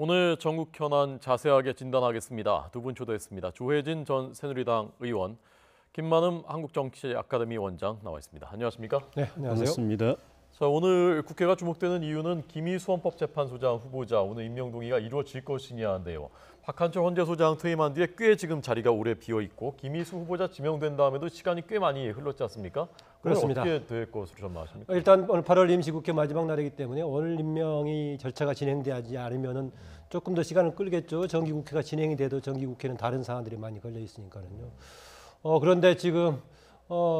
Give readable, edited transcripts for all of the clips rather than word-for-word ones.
오늘 전국 현안 자세하게 진단하겠습니다. 두 분 초대했습니다. 조혜진 전 새누리당 의원, 김만흠 한국정치아카데미 원장 나와 있습니다. 안녕하십니까? 네, 안녕하세요. 반갑습니다. 자, 오늘 국회가 주목되는 이유는 김희수 헌법재판소장 후보자 오늘 임명 동의가 이루어질 것이냐인데요. 박한철 헌재소장 퇴임한 뒤에 꽤 지금 자리가 오래 비어 있고 김희수 후보자 지명된 다음에도 시간이 꽤 많이 흘렀지 않습니까? 그렇습니다. 어떻게 될 것으로 전망하십니까? 일단 오늘 8월 임시국회 마지막 날이기 때문에 오늘 임명이 절차가 진행되지 않으면은 조금 더 시간을 끌겠죠. 정기국회가 진행이 돼도 정기국회는 다른 사안들이 많이 걸려 있으니까요. 그런데 지금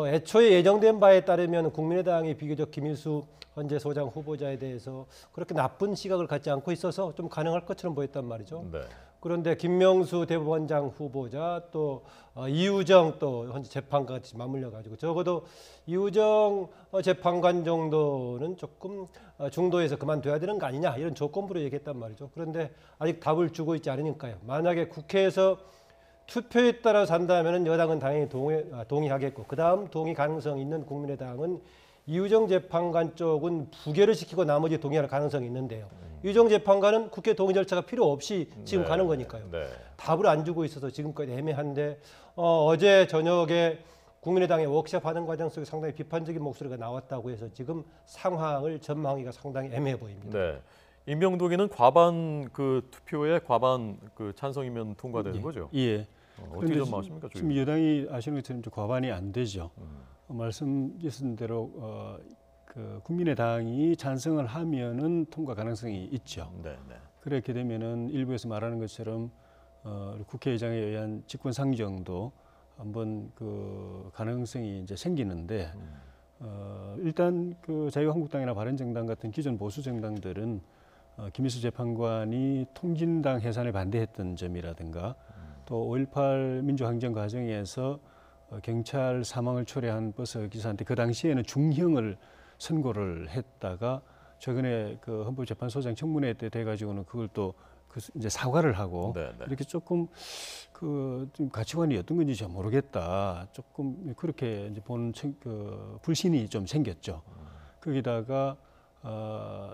애초에 예정된 바에 따르면 국민의당이 비교적 김일수 헌재소장 후보자에 대해서 그렇게 나쁜 시각을 갖지 않고 있어서 좀 가능할 것처럼 보였단 말이죠. 네. 그런데 김명수 대법원장 후보자 또 이우정 또 현재 재판과 같이 맞물려 가지고 적어도 이우정 재판관 정도는 조금 중도에서 그만둬야 되는 거 아니냐 이런 조건부로 얘기했단 말이죠. 그런데 아직 답을 주고 있지 않으니까요. 만약에 국회에서 투표에 따라 산다면 여당은 당연히 동의하겠고 그다음 동의 가능성 있는 국민의당은 이우정 재판관 쪽은 부결을 시키고 나머지 동의할 가능성이 있는데요. 이우정 재판관은 국회 동의 절차가 필요 없이 지금 가는 거니까요. 네. 답을 안 주고 있어서 지금까지 애매한데 어제 저녁에 국민의당의 워크숍하는 과정 속에 상당히 비판적인 목소리가 나왔다고 해서 지금 상황을 전망하기가 상당히 애매해 보입니다. 네. 임명 동의는 과반 투표에 과반 찬성이면 통과되는 거죠? 예. 어떻게 전망하십니까? 지금 여당이 아시는 것처럼 과반이 안 되죠. 말씀하신 대로 국민의당이 찬성을 하면은 통과 가능성이 있죠. 네, 네. 그렇게 되면은 일부에서 말하는 것처럼 국회의장에 의한 직권 상정도 한번 가능성이 이제 생기는데 일단 자유한국당이나 바른정당 같은 기존 보수 정당들은 김희수 재판관이 통진당 해산을 반대했던 점이라든가 또 5.18 민주항쟁 과정에서 경찰 사망을 초래한 버스 기사한테 그 당시에는 중형을 선고를 했다가 최근에 헌법재판소장 청문회 때 돼가지고는 그걸 또 이제 사과를 하고 네, 네. 이렇게 조금 좀 가치관이 어떤 건지 잘 모르겠다. 조금 그렇게 이제 보는 불신이 좀 생겼죠. 거기다가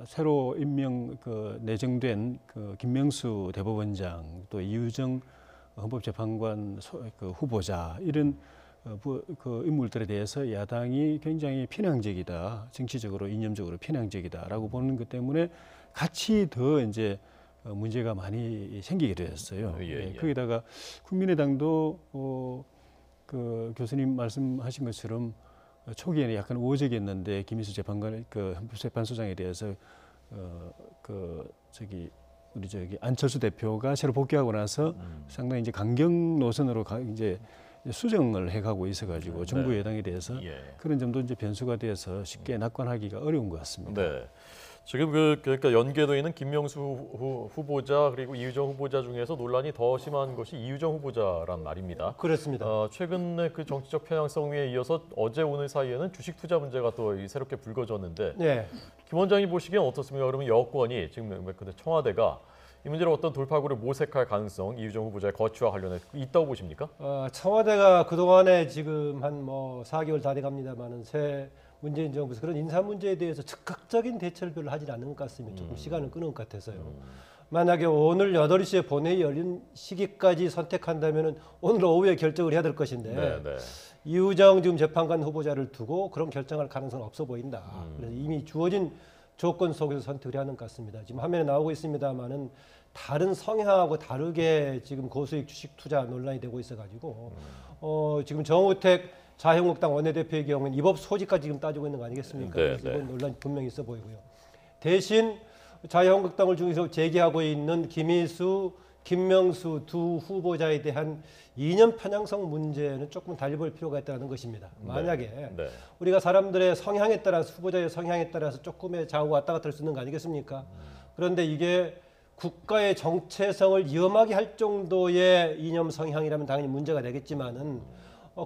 새로 임명 내정된 김명수 대법원장 또 이우정 헌법재판관 후보자 이런 인물들에 대해서 야당이 굉장히 편향적이다, 정치적으로 이념적으로 편향적이다라고 보는 것 때문에 같이 더 이제 문제가 많이 생기게 되었어요. 예. 거기다가 국민의당도 교수님 말씀하신 것처럼 초기에는 약간 우호적이었는데 김희수 재판관 헌법재판소장에 대해서 우리 안철수 대표가 새로 복귀하고 나서 상당히 이제 강경 노선으로 이제 수정을 해가고 있어가지고 정부 여당에 대해서 그런 점도 이제 변수가 돼서 쉽게 낙관하기가 어려운 것 같습니다. 네. 지금 그러니까 연계돼 있는 김명수 후보자 그리고 이우정 후보자 중에서 논란이 더 심한 것이 이우정 후보자란 말입니다. 그렇습니다. 최근에 정치적 편향성에 이어서 어제 오늘 사이에는 주식 투자 문제가 또 새롭게 불거졌는데 네. 김 원장이 보시기엔 어떻습니까? 그러면 여권이 지금 청와대가 이 문제로 어떤 돌파구를 모색할 가능성 이우정 후보자의 거취와 관련해 있다고 보십니까? 청와대가 그동안에 지금 한 4개월 다 돼갑니다만은 새 문재인 정부에서 그런 인사 문제에 대해서 즉각적인 대처를 별로 하지 않는 것 같습니다. 조금 시간을 끄는 것 같아서요. 만약에 오늘 8시에 본회의 열린 시기까지 선택한다면 오늘 오후에 결정을 해야 될 것인데 네. 이우정 지금 재판관 후보자를 두고 그런 결정할 가능성은 없어 보인다. 그래서 이미 주어진 조건 속에서 선택을 하는 것 같습니다. 지금 화면에 나오고 있습니다만은 다른 성향하고 다르게 지금 고수익 주식 투자 논란이 되고 있어가지고 지금 정우택 자유한국당 원내대표의 경우는 이 법 소지까지 지금 따지고 있는 거 아니겠습니까? 그래서 이건 논란이 분명히 있어 보이고요. 대신 자유한국당을 중에서 제기하고 있는 김희수, 김명수 두 후보자에 대한 이념 편향성 문제는 조금 달리 볼 필요가 있다는 것입니다. 만약에 우리가 사람들의 성향에 따라서 후보자의 성향에 따라서 조금의 좌우 왔다 갔다 할 수 있는 거 아니겠습니까? 그런데 이게 국가의 정체성을 위험하게 할 정도의 이념 성향이라면 당연히 문제가 되겠지만은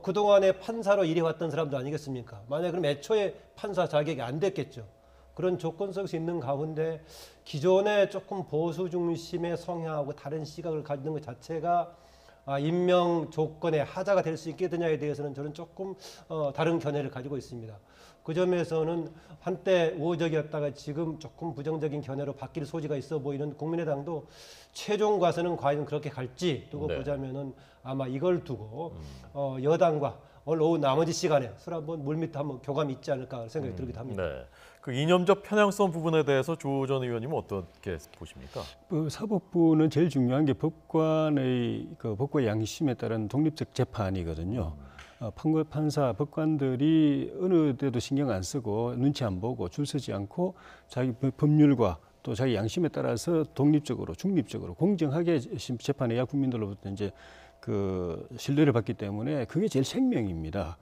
그동안에 판사로 일해왔던 사람도 아니겠습니까? 만약에 그럼 애초에 판사 자격이 안 됐겠죠. 그런 조건 속에서 있는 가운데 기존의 조금 보수 중심의 성향하고 다른 시각을 가지는 것 자체가 임명 조건의 하자가 될 수 있겠느냐에 대해서는 저는 조금 다른 견해를 가지고 있습니다. 그 점에서는 한때 우호적이었다가 지금 조금 부정적인 견해로 바뀔 소지가 있어 보이는 국민의당도 최종 과서는 과연 그렇게 갈지 두고 네. 보자면은 아마 이걸 두고 여당과 오늘 오후 나머지 시간에 서로 한번 물밑 한번 교감이 있지 않을까 생각이 들기도 합니다. 네. 그 이념적 편향성 부분에 대해서 조 전 의원님은 어떻게 보십니까? 사법부는 제일 중요한 게 법관의 법과 양심에 따른 독립적 재판이거든요. 판사, 법관들이 어느 때도 신경 안 쓰고 눈치 안 보고 줄 서지 않고 자기 법률과 또 자기 양심에 따라서 독립적으로, 중립적으로, 공정하게 재판해야 국민들로부터 이제 그 신뢰를 받기 때문에 그게 제일 생명입니다.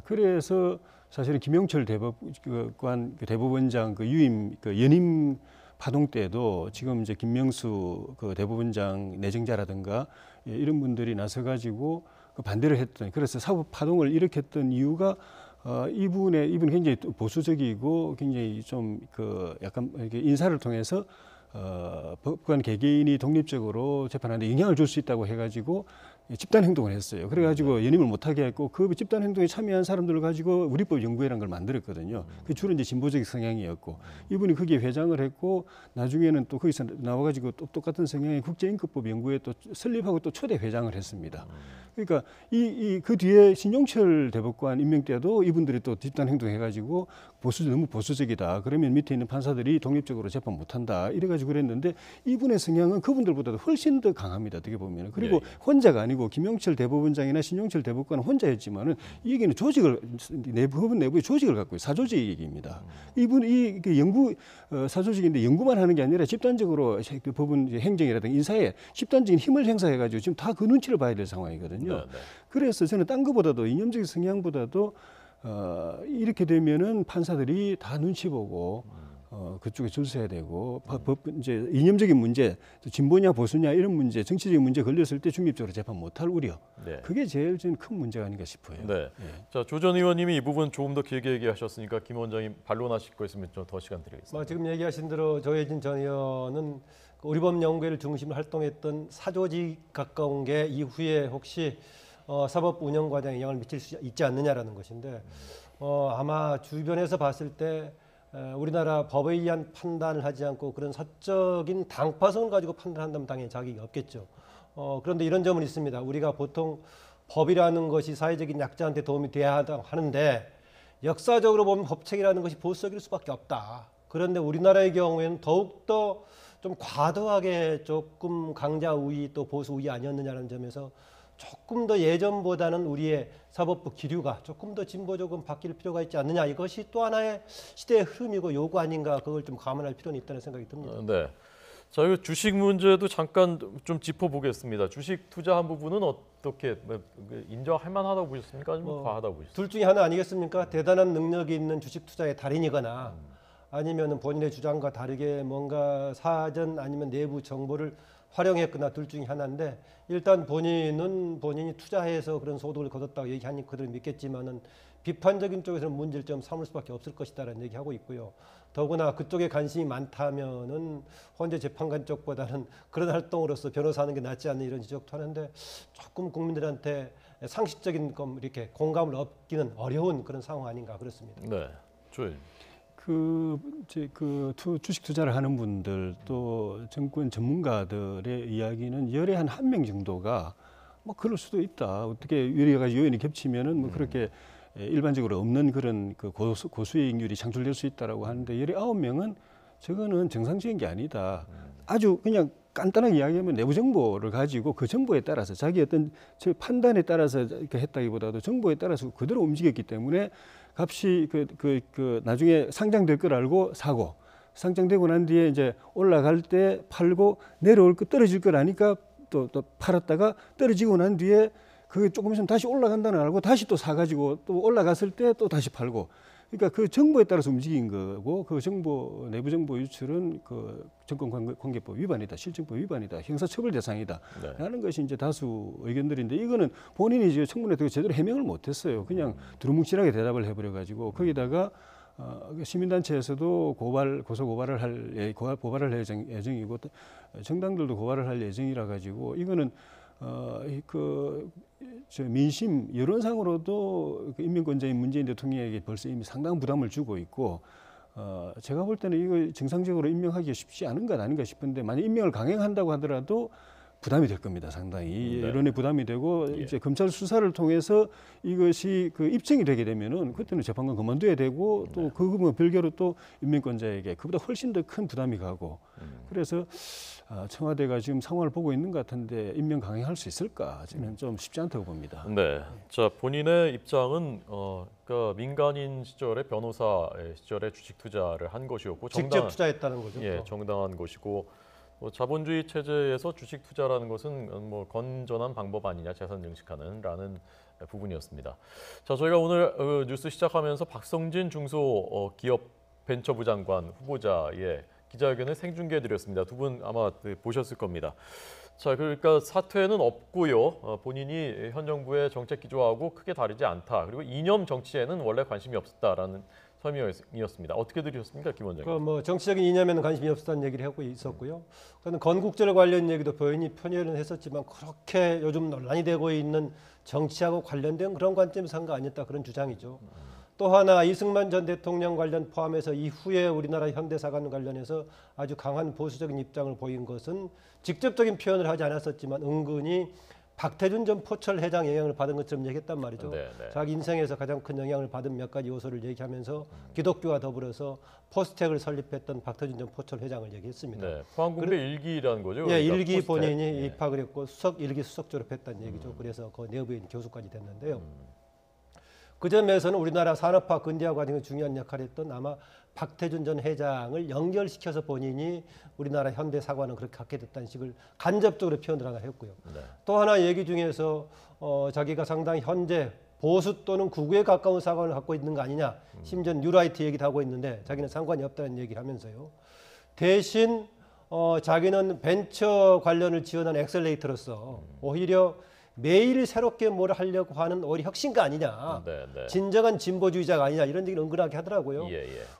그래서 사실은 김영철 대법관 대법원장 유임 연임 파동 때도 지금 이제 김명수 대법원장 내정자라든가 이런 분들이 나서 가지고 반대를 했던, 그래서 사법 파동을 일으켰던 이유가 이분 굉장히 보수적이고 굉장히 좀 약간 이렇게 인사를 통해서 법관 개개인이 독립적으로 재판하는데 영향을 줄 수 있다고 해가지고 집단 행동을 했어요. 그래가지고 연임을 못하게 했고 그 집단 행동에 참여한 사람들을 가지고 우리법 연구회라는 걸 만들었거든요. 그 주로 이제 진보적 성향이었고 이분이 거기에 회장을 했고 나중에는 또 거기서 나와가지고 또 똑같은 성향의 국제인권법 연구회 또 설립하고 또 초대 회장을 했습니다. 그러니까 그 뒤에 신용철 대법관 임명 때도 이분들이 또 집단 행동해가지고 너무 보수적이다. 그러면 밑에 있는 판사들이 독립적으로 재판 못한다. 이래가지고 그랬는데 이분의 성향은 그분들보다도 훨씬 더 강합니다. 어떻게 보면. 그리고 혼자가 아니고 김영철 대법원장이나 신용철 대법관은 혼자였지만은 이 얘기는 법원 내부의 조직을 갖고 있어요. 사조직 얘기입니다. 이분이 연구 사조직인데 연구만 하는 게 아니라 집단적으로 법원 행정이라든가 인사에 집단적인 힘을 행사해가지고 지금 다 그 눈치를 봐야 될 상황이거든요. 네. 그래서 저는 딴 것보다도 이념적 성향보다도 이렇게 되면은 판사들이 다 눈치 보고 그쪽에 줄 서야 되고 이제 이념적인 문제, 진보냐 보수냐 이런 문제, 정치적인 문제 걸렸을 때 중립적으로 재판 못할 우려. 네. 그게 제일 큰 문제가 아닌가 싶어요. 네. 자, 조 전 의원님이 이 부분 조금 더 길게 얘기하셨으니까 김 원장님 반론하실 거 있으면 좀 더 시간 드리겠습니다. 지금 얘기하신 대로 조혜진 전 의원은 우리법 연구회를 중심으로 활동했던 사조직 가까운 게 이후에 혹시 사법 운영 과정에 영향을 미칠 수 있지 않느냐라는 것인데 아마 주변에서 봤을 때 우리나라 법에 의한 판단을 하지 않고 그런 사적인 당파성을 가지고 판단한다면 당연히 자격이 없겠죠. 그런데 이런 점은 있습니다. 우리가 보통 법이라는 것이 사회적인 약자한테 도움이 돼야 하는데 역사적으로 보면 법책이라는 것이 보수적일 수밖에 없다. 그런데 우리나라의 경우에는 더욱더 좀 과도하게 조금 강자 우위 또 보수 우위 아니었느냐는 점에서 조금 더 예전보다는 우리의 사법부 기류가 조금 더 진보적으로 바뀔 필요가 있지 않느냐. 이것이 또 하나의 시대의 흐름이고 요구 아닌가. 그걸 좀 감안할 필요는 있다는 생각이 듭니다. 네. 자, 이 주식 문제도 잠깐 좀 짚어보겠습니다. 주식 투자한 부분은 어떻게 인정할 만하다고 보셨습니까? 아니면 과하다고 보셨습니까? 둘 중에 하나 아니겠습니까? 대단한 능력이 있는 주식 투자의 달인이거나 아니면 본인의 주장과 다르게 뭔가 사전 아니면 내부 정보를 활용했거나 둘 중에 하나인데 일단 본인이 투자해서 그런 소득을 거뒀다고 얘기하니 그대로 믿겠지만은 비판적인 쪽에서는 문제점 삼을 수밖에 없을 것이다라는 얘기하고 있고요. 더구나 그쪽에 관심이 많다면은 헌재 재판관 쪽보다는 그런 활동으로서 변호사하는 게 낫지 않는 이런 지적도 하는데 조금 국민들한테 상식적인 이렇게 공감을 얻기는 어려운 그런 상황 아닌가 그렇습니다. 네, 조일. 주식 투자를 하는 분들 또 정권 전문가들의 이야기는 열에 한 명 정도가 그럴 수도 있다. 어떻게 여러 가지 요인이 겹치면은 그렇게 일반적으로 없는 그런 고수익률이 창출될 수 있다라고 하는데 열에 9명은 저거는 정상적인 게 아니다. 아주 그냥 간단하게 이야기하면 내부 정보를 가지고 그 정보에 따라서 자기 어떤 판단에 따라서 이렇게 했다기보다도 정보에 따라서 그대로 움직였기 때문에 값이 나중에 상장될 걸 알고 사고 상장되고 난 뒤에 이제 올라갈 때 팔고 내려올 거 떨어질 걸 아니까 또 팔았다가 떨어지고 난 뒤에 그게 조금 있으면 다시 올라간다는 걸 알고 다시 또 사가지고 또 올라갔을 때 또 다시 팔고 그러니까 그 정보에 따라서 움직인 거고 그 정보 내부 정보 유출은 그 정권관계법 위반이다, 실정법 위반이다, 형사처벌 대상이다 라는 것이 이제 다수 의견들인데 이거는 본인이 이제 청문회 때 제대로 해명을 못했어요. 그냥 두루뭉실하게 대답을 해버려 가지고 거기다가 시민단체에서도 고소 고발을 할 예정이고 정당들도 고발을 할 예정이라 가지고 이거는 저 민심 여론상으로도 그 인명권자인 문재인 대통령에게 벌써 이미 상당한 부담을 주고 있고 제가 볼 때는 이거 정상적으로 임명하기가 쉽지 않은 것 아닌가 싶은데 만약 임명을 강행한다고 하더라도 부담이 될 겁니다. 상당히 여론의 부담이 되고 이제 검찰 수사를 통해서 이것이 그 입증이 되게 되면은 그때는 재판관 그만둬야 되고 또 그거 별개로 또 인명권자에게 그보다 훨씬 더 큰 부담이 가고 그래서 청와대가 지금 상황을 보고 있는 것 같은데 임명 강행할 수 있을까 저는 좀 쉽지 않다고 봅니다. 네, 자 본인의 입장은 그러니까 민간인 시절에 변호사의 시절에 주식 투자를 한 것이었고 직접 투자했다는 거죠. 예, 정당한 것이고. 자본주의 체제에서 주식 투자라는 것은 뭐 건전한 방법 아니냐 재산 증식하는라는 부분이었습니다. 자 저희가 오늘 뉴스 시작하면서 박성진 중소기업 벤처부 장관 후보자의 기자회견을 생중계해드렸습니다. 두 분 아마 보셨을 겁니다. 자 그러니까 사퇴는 없고요. 본인이 현 정부의 정책 기조하고 크게 다르지 않다. 그리고 이념 정치에는 원래 관심이 없었다라는 설명이었습니다. 어떻게 들으셨습니까, 김 원장님? 뭐 정치적인 이념에는 관심이 없었다는 얘기를 하고 있었고요. 그는 건국절 관련 얘기도 본인이 표현을 했었지만 그렇게 요즘 논란이 되고 있는 정치하고 관련된 그런 관점에서 한 거 아니었다 그런 주장이죠. 또 하나 이승만 전 대통령 관련 포함해서 이후에 우리나라 현대사관 관련해서 아주 강한 보수적인 입장을 보인 것은 직접적인 표현을 하지 않았었지만 은근히 박태준 전 포철회장 영향을 받은 것처럼 얘기했단 말이죠. 자기 인생에서 가장 큰 영향을 받은 몇 가지 요소를 얘기하면서 기독교와 더불어서 포스텍을 설립했던 박태준 전 포철회장을 얘기했습니다. 네, 포항공대 일기라는 거죠? 예, 그러니까 일기 포스텍. 본인이 입학을 했고 일기 수석 졸업했다는 얘기죠. 그래서 그 내부인 교수까지 됐는데요. 그 점에서는 우리나라 산업화 근대화 과정에 중요한 역할을 했던 아마 박태준 전 회장을 연결시켜서 본인이 우리나라 현대사관은 그렇게 갖게 됐다는 식을 간접적으로 표현을 하나 했고요. 또 하나 얘기 중에서 자기가 상당히 현재 보수 또는 극우에 가까운 사관을 갖고 있는 거 아니냐. 심지어 뉴라이트 얘기도 하고 있는데 자기는 상관이 없다는 얘기를 하면서요. 대신 자기는 벤처 관련을 지원한 엑셀레이터로서 오히려 매일 새롭게 뭘 하려고 하는 오히려 혁신가 아니냐. 진정한 진보주의자가 아니냐 이런 얘기를 은근하게 하더라고요.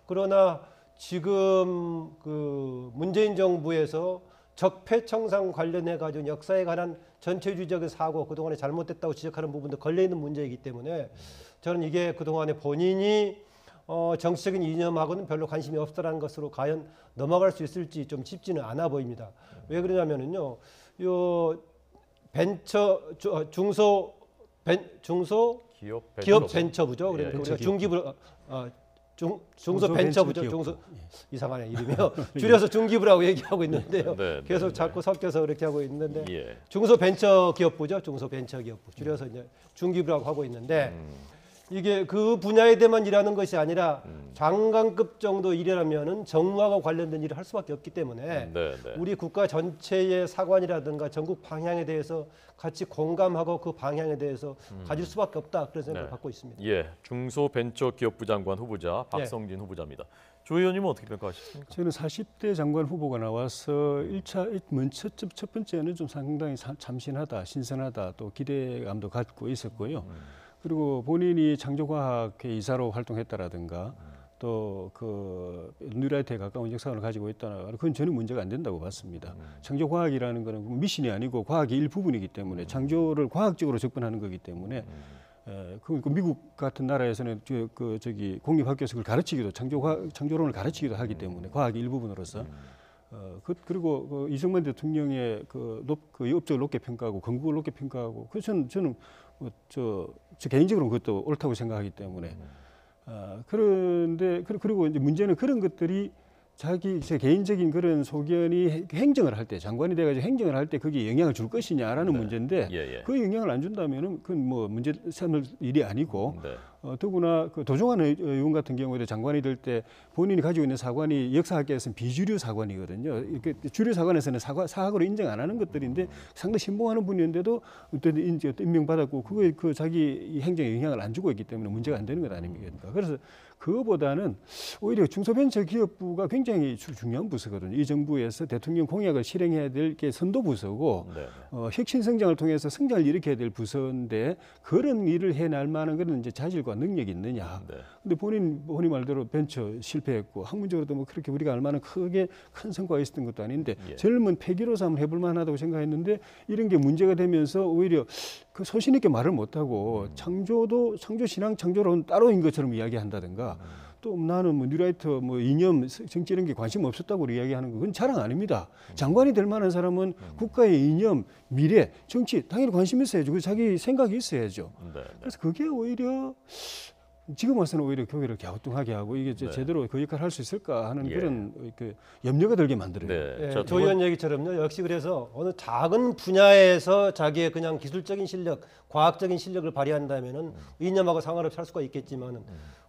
그러나 지금 그 문재인 정부에서 적폐청산 관련해 가지고 역사에 관한 전체주의적인 사고 그동안에 잘못됐다고 지적하는 부분도 걸려있는 문제이기 때문에 저는 이게 그동안에 본인이 정치적인 이념하고는 별로 관심이 없다라는 것으로 과연 넘어갈 수 있을지 좀 쉽지는 않아 보입니다. 왜 그러냐면은요. 요 벤처 기업 벤처부죠. 그러니까 우리가 중기부 중소벤처부죠. 이상하네 이름이요. 줄여서 중기부라고 얘기하고 있는데요. 계속 자꾸 섞여서 그렇게 하고 있는데 중소벤처기업부죠. 중소벤처기업부 줄여서 이제 중기부라고 하고 있는데 이게 그 분야에 대만 일하는 것이 아니라 장관급 정도 일이라면은 정무하고 관련된 일을 할 수밖에 없기 때문에 우리 국가 전체의 사관이라든가 전국 방향에 대해서 같이 공감하고 그 방향에 대해서 가질 수밖에 없다 그런 생각을 갖고 있습니다. 예, 중소벤처기업부 장관 후보자 박성진 후보자입니다. 조 의원님은 어떻게 평가하십니까? 저는 40대 장관 후보가 나와서 첫 번째는 좀 상당히 참신하다, 신선하다, 또 기대감도 갖고 있었고요. 그리고 본인이 창조과학회 이사로 활동했다라든가 또 그 뉴라이트에 가까운 역사관을 가지고 있다나 그건 전혀 문제가 안 된다고 봤습니다. 창조과학이라는 거는 미신이 아니고 과학의 일부분이기 때문에 창조를 과학적으로 접근하는 거기 때문에 그 미국 같은 나라에서는 저기 공립학교에서 그걸 가르치기도 창조론을 가르치기도 하기 때문에 과학의 일부분으로서 그리고 그 이승만 대통령의 그 업적을 높게 평가하고 건국을 높게 평가하고 그래서 저는 저 개인적으로 그것도 옳다고 생각하기 때문에 그런데 그리고 이제 문제는 그런 것들이 제 개인적인 그런 소견이 행정을 할 때 장관이 돼가지고 행정을 할 때 거기에 영향을 줄 것이냐라는 문제인데 그 영향을 안 준다면은 그건 뭐 문제 삼을 일이 아니고 더구나 그 도종환 의원 같은 경우에도 장관이 될 때 본인이 가지고 있는 사관이 역사학계에서는 비주류 사관이거든요. 이렇게 주류 사관에서는 사학으로 인정 안 하는 것들인데 상당히 신봉하는 분이었는데도 임명받았고 그거에 그 자기 행정에 영향을 안 주고 있기 때문에 문제가 안 되는 것 아닙니까? 그래서 그거보다는 오히려 중소벤처기업부가 굉장히 중요한 부서거든요. 이 정부에서 대통령 공약을 실행해야 될 게 선도 부서고 네. 혁신 성장을 통해서 성장을 일으켜야 될 부서인데 그런 일을 해낼 만한 그런 이제 자질과 능력이 있느냐. 네. 근데 본인 말대로 벤처 실패했고 학문적으로도 뭐 그렇게 우리가 얼마나 크게 큰 성과가 있었던 것도 아닌데 예. 젊은 패기로서 한번 해볼 만하다고 생각했는데 이런 게 문제가 되면서 오히려 그 소신 있게 말을 못하고 창조 신앙 창조론 따로인 것처럼 이야기한다든가 또 나는 뭐 뉴라이터 뭐 이념 정치 이런 게 관심 없었다고 이야기하는 건 자랑 아닙니다. 장관이 될 만한 사람은 국가의 이념, 미래, 정치 당연히 관심 있어야죠. 그리고 자기 생각이 있어야죠. 네. 그래서 그게 오히려 지금 와서는 오히려 교회를 갸우뚱하게 하고 이게 네. 제대로 그 역할을 할 수 있을까 하는 예. 그런 그 염려가 들게 만들어요. 네. 예, 자, 조 의원 얘기처럼요. 역시 그래서 어느 작은 분야에서 자기의 그냥 기술적인 실력, 과학적인 실력을 발휘한다면은 이념하고 상관없이 할 수가 있겠지만은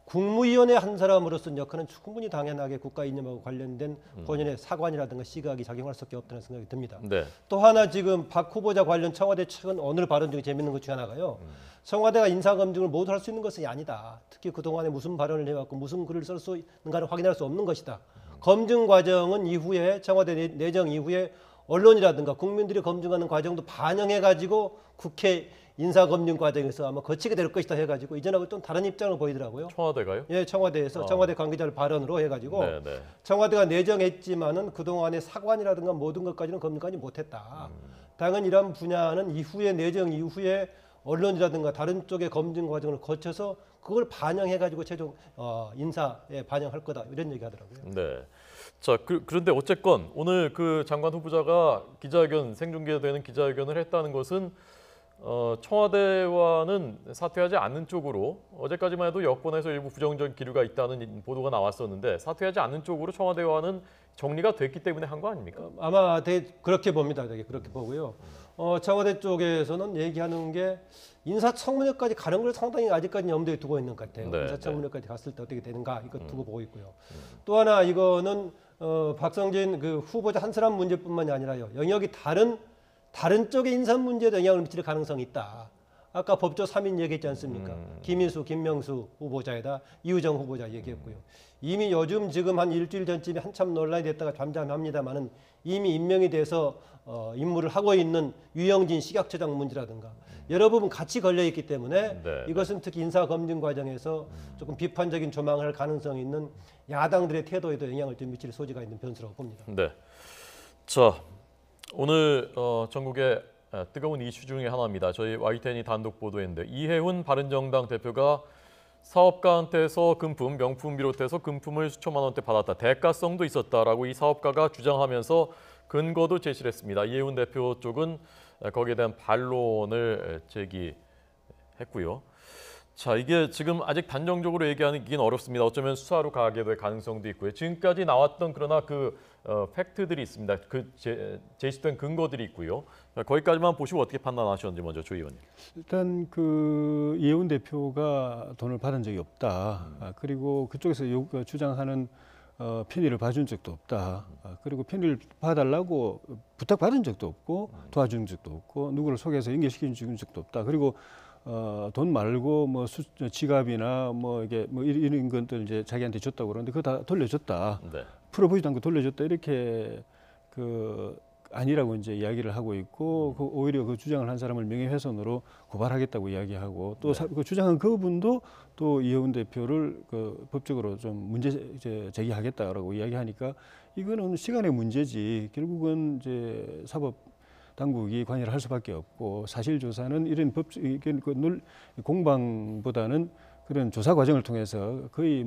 국무위원회 한 사람으로서는 역할은 충분히 당연하게 국가 이념하고 관련된 본연의 사관이라든가 시각이 작용할 수밖에 없다는 생각이 듭니다. 네. 또 하나 지금 박 후보자 관련 청와대 최근 오늘 발언 중에 재밌는 것 중에 하나가요. 청와대가 인사검증을 모두 할 수 있는 것은 아니다. 특히 그동안에 무슨 발언을 해왔고 무슨 글을 쓸 수 있는가를 확인할 수 없는 것이다. 검증 과정은 이후에 청와대 내정 이후에 언론이라든가 국민들이 검증하는 과정도 반영해가지고 국회 인사검증 과정에서 아마 거치게 될 것이다 해가지고 이전하고 좀 다른 입장을 보이더라고요. 청와대가요? 예, 청와대에서 청와대 관계자를 발언으로 해가지고 네, 네. 청와대가 내정했지만은 그동안의 사관이라든가 모든 것까지는 검증하지 못했다. 당연히 이런 분야는 이후에 내정 이후에 언론이라든가 다른 쪽의 검증 과정을 거쳐서 그걸 반영해가지고 최종 인사에 반영할 거다 이런 얘기하더라고요. 네. 자, 그런데 어쨌건 오늘 그 장관 후보자가 기자회견 생중계되는 기자회견을 했다는 것은 청와대와는 사퇴하지 않는 쪽으로 어제까지만 해도 여권에서 일부 부정적 기류가 있다는 보도가 나왔었는데 사퇴하지 않는 쪽으로 청와대와는 정리가 됐기 때문에 한 거 아닙니까? 아마 그렇게 봅니다. 그렇게 보고요. 청와대 쪽에서는 얘기하는 게 인사청문회까지 가는 걸 상당히 아직까지 염두에 두고 있는 것 같아요. 네, 인사청문회까지 갔을 때 어떻게 되는가 이거 두고 보고 있고요. 또 하나 이거는 박성진 그 후보자 한 사람 문제뿐만이 아니라요. 영역이 다른 쪽의 인사 문제에도 영향을 미칠 가능성이 있다. 아까 법조 3인 얘기했지 않습니까? 김인수, 김명수 후보자에다 이우정 후보자 얘기했고요. 이미 요즘 지금 한 일주일 전쯤에 한참 논란이 됐다가 잠잠합니다만은 이미 임명이 돼서 임무를 하고 있는 유영진 식약처장 문제라든가 여러 부분 같이 걸려 있기 때문에 네. 이것은 특히 인사 검증 과정에서 조금 비판적인 조망을 할 가능성이 있는 야당들의 태도에도 영향을 좀 미칠 소지가 있는 변수라고 봅니다. 네. 자, 오늘 전국의 뜨거운 이슈 중에 하나입니다. 저희 YTN이 단독 보도했는데 이해훈 바른정당 대표가 사업가한테서 금품, 명품 비롯해서 금품을 수천만 원대 받았다. 대가성도 있었다라고 이 사업가가 주장하면서 근거도 제시를 했습니다. 이해훈 대표 쪽은 거기에 대한 반론을 제기했고요. 자, 이게 지금 아직 단정적으로 얘기하기는 어렵습니다. 어쩌면 수사로 가게 될 가능성도 있고요. 지금까지 나왔던 그러나 그 팩트들이 있습니다. 그 제시된 근거들이 있고요. 거기까지만 보시고 어떻게 판단하셨는지 먼저 조 의원님. 일단 그 이해훈 대표가 돈을 받은 적이 없다. 그리고 그쪽에서 주장하는 편의를 봐준 적도 없다. 그리고 편의를 봐달라고 부탁받은 적도 없고 도와준 적도 없고 누구를 속여서 연결시켜 준 적도 없다. 그리고 돈 말고 뭐 지갑이나 뭐 이게 뭐 이런 것들 이제 자기한테 줬다고 그러는데 그거 다 돌려줬다. 네. 풀어보지도 않고 돌려줬다 이렇게 그 아니라고 이제 이야기를 하고 있고 오히려 그 주장을 한 사람을 명예훼손으로 고발하겠다고 이야기하고 또 그 주장한 그분도 또 이해훈 대표를 그 법적으로 좀 문제 제기하겠다라고 이야기하니까 이거는 시간의 문제지 결국은 이제 사법 당국이 관여를 할 수밖에 없고 사실 조사는 이런 공방보다는 그런 조사 과정을 통해서 거의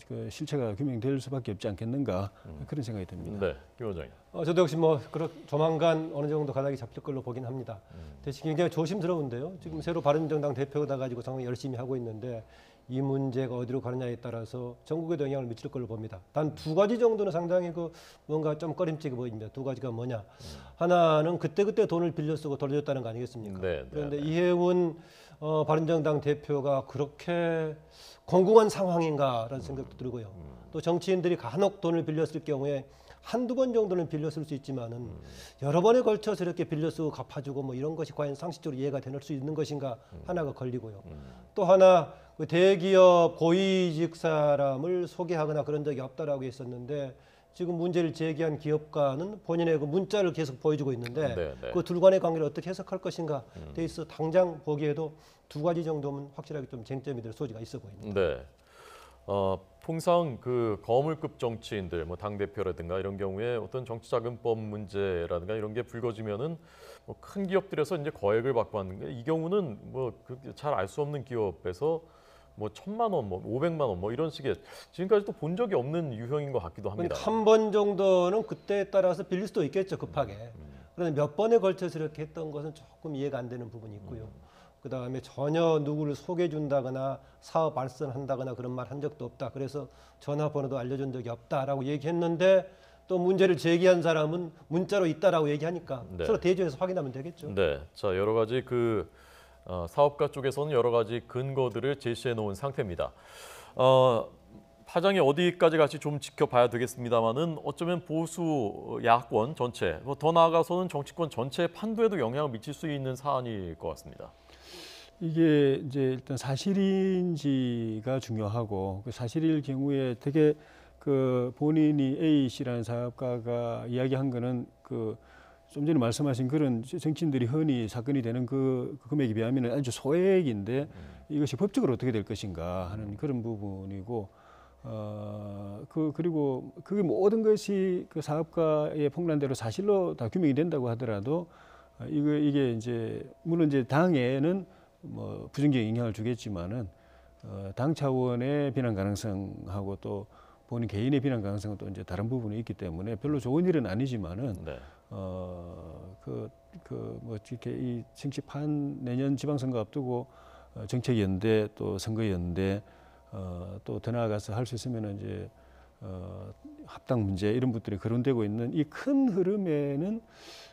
그 실체가 규명될 수밖에 없지 않겠는가 그런 생각이 듭니다. 네, 김 원장님. 저도 역시 뭐 조만간 어느 정도 가닥이 잡힐 걸로 보긴 합니다. 대신 굉장히 조심스러운데요. 지금 새로 바른정당 대표가 가지고 상당히 열심히 하고 있는데 이 문제가 어디로 가느냐에 따라서 전국에도 영향을 미칠 걸로 봅니다. 단 두 가지 정도는 상당히 뭔가 좀 꺼림칙해 보입니다. 두 가지가 뭐냐? 하나는 그때그때 돈을 빌려 쓰고 돌려줬다는 거 아니겠습니까? 네, 그런데 이해훈 바른정당 대표가 그렇게 공공한 상황인가라는 생각도 들고요. 또 정치인들이 간혹 돈을 빌렸을 경우에 한두 번 정도는 빌려 쓸 수 있지만은 여러 번에 걸쳐서 이렇게 빌려 쓰고 갚아주고 뭐 이런 것이 과연 상식적으로 이해가 될 수 있는 것인가 하나가 걸리고요. 또 하나 그 대기업 고위직 사람을 소개하거나 그런 적이 없다라고 했었는데 지금 문제를 제기한 기업가는 본인의 그 문자를 계속 보여주고 있는데 네, 네. 그 둘 간의 관계를 어떻게 해석할 것인가 돼 있어 당장 보기에도 두 가지 정도면 확실하게 좀 쟁점이 될 소지가 있어 보입니다. 네. 통상 그 거물급 정치인들, 뭐 당 대표라든가 이런 경우에 어떤 정치자금법 문제라든가 이런 게 불거지면은 뭐 큰 기업들에서 이제 거액을 받고 하는데 이 경우는 뭐 잘 알 수 없는 기업에서 뭐 1,000만 원, 뭐 500만 원, 뭐 이런 식의 지금까지 또 본 적이 없는 유형인 것 같기도 합니다. 한 번 정도는 그때에 따라서 빌릴 수도 있겠죠, 급하게. 그런데 몇 번에 걸쳐서 이렇게 했던 것은 조금 이해가 안 되는 부분이 있고요. 그다음에 전혀 누구를 소개해 준다거나 사업 알선한다거나 그런 말 한 적도 없다. 그래서 전화번호도 알려준 적이 없다라고 얘기했는데 또 문제를 제기한 사람은 문자로 있다라고 얘기하니까 네. 서로 대조해서 확인하면 되겠죠. 네, 자 여러 가지 그 사업가 쪽에서는 여러 가지 근거들을 제시해 놓은 상태입니다. 파장이 어디까지 갈지 좀 지켜봐야 되겠습니다만은 어쩌면 보수 야권 전체, 뭐 더 나아가서는 정치권 전체 판도에도 영향을 미칠 수 있는 사안일 것 같습니다. 이게 이제 일단 사실인지가 중요하고 그 사실일 경우에 되게 그 본인이 A 씨라는 사업가가 이야기한 거는 그 좀 전에 말씀하신 그런 정치인들이 흔히 사건이 되는 그 금액에 비하면 아주 소액인데 이것이 법적으로 어떻게 될 것인가 하는 그런 부분이고 그리고 그게 모든 것이 그 사업가의 폭로대로 사실로 다 규명이 된다고 하더라도 이게 이제 물론 이제 당에는 뭐 부정적인 영향을 주겠지만은 당 차원의 비난 가능성하고 또 본인 개인의 비난 가능성은 또 이제 다른 부분이 있기 때문에 별로 좋은 일은 아니지만은 네. 뭐 이렇게 이 정치판 내년 지방선거 앞두고 정책연대 또 선거연대 또 더 나아가서 할 수 있으면 이제 합당 문제 이런 것들이 거론되고 있는 이 큰 흐름에는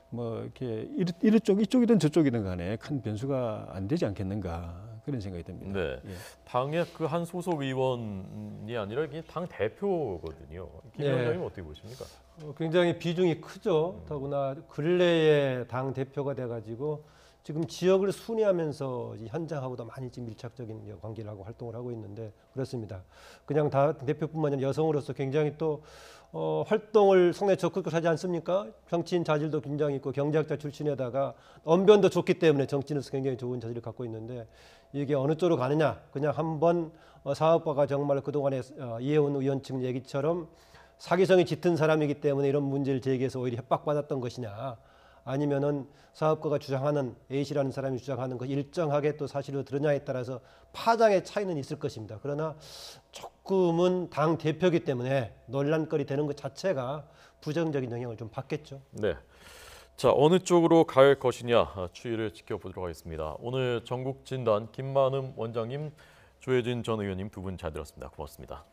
뭐 이렇게 이쪽이든 저쪽이든 간에 큰 변수가 안 되지 않겠는가 그런 생각이 듭니다. 네, 예. 당의 그 한 소속 의원이 아니라 이게 당 대표거든요. 김 네. 위원장님 어떻게 보십니까? 굉장히 비중이 크죠. 더구나 근래에 당 대표가 돼가지고 지금 지역을 순회하면서 이 현장하고도 많이 지금 밀착적인 관계를 하고 활동을 하고 있는데 그렇습니다. 그냥 당 대표뿐만 아니라 여성으로서 굉장히 또 활동을 상당히 적극적으로 하지 않습니까? 정치인 자질도 굉장히 있고 경제학자 출신에다가 언변도 좋기 때문에 정치인으로서 굉장히 좋은 자질을 갖고 있는데 이게 어느 쪽으로 가느냐? 그냥 한번 사업가가 정말 그동안에 이해운 의원 측 얘기처럼 사기성이 짙은 사람이기 때문에 이런 문제를 제기해서 오히려 협박받았던 것이냐? 아니면은 사업가가 주장하는 A씨라는 사람이 주장하는 것 일정하게 또 사실로 드러냐에 따라서 파장의 차이는 있을 것입니다. 그러나 조금은 당 대표이기 때문에 논란거리 되는 것 자체가 부정적인 영향을 좀 받겠죠. 네. 자, 어느 쪽으로 갈 것이냐 추이를 지켜보도록 하겠습니다. 오늘 전국진단 김만흠 원장님, 조혜진 전 의원님 두 분 잘 들었습니다. 고맙습니다.